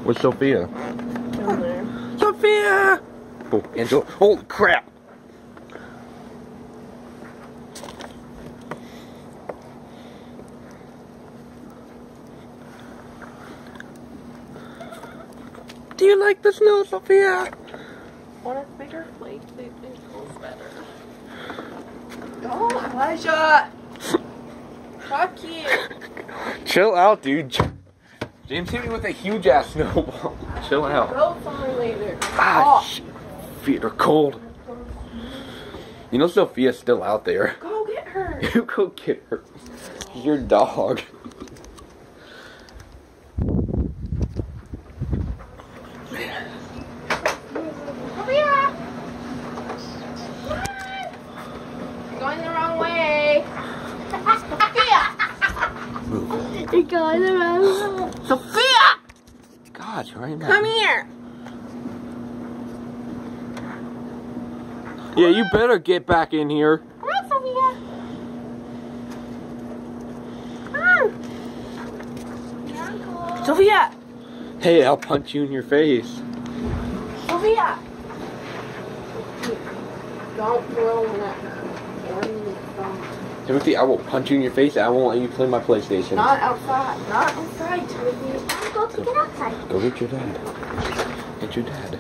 Where's Sophia? Down there. Sophia! Oh, Angela. Holy crap! Do you like the snow, Sophia? When it's bigger flakes, it feels better. Oh, Elijah! Fuck you! Chill out, dude. James hit me with a huge ass snowball. Chill out. Go somewhere later. Ah, feet are cold. You know Sophia's still out there. Go get her! You go get her. She's your dog. Sophia! You're going the wrong way. Sophia! You're going the wrong way. Sophia! God, you're right now. Come here! Yeah, you better get back in here. Come on, Sophia! Come on! Sophia! Hey, I'll punch you in your face. Sophia! Don't throw one at her. Timothy, I will punch you in your face and I won't let you play my PlayStation. Not outside. Not outside, Timothy. Go take it outside. Go get your dad. Get your dad.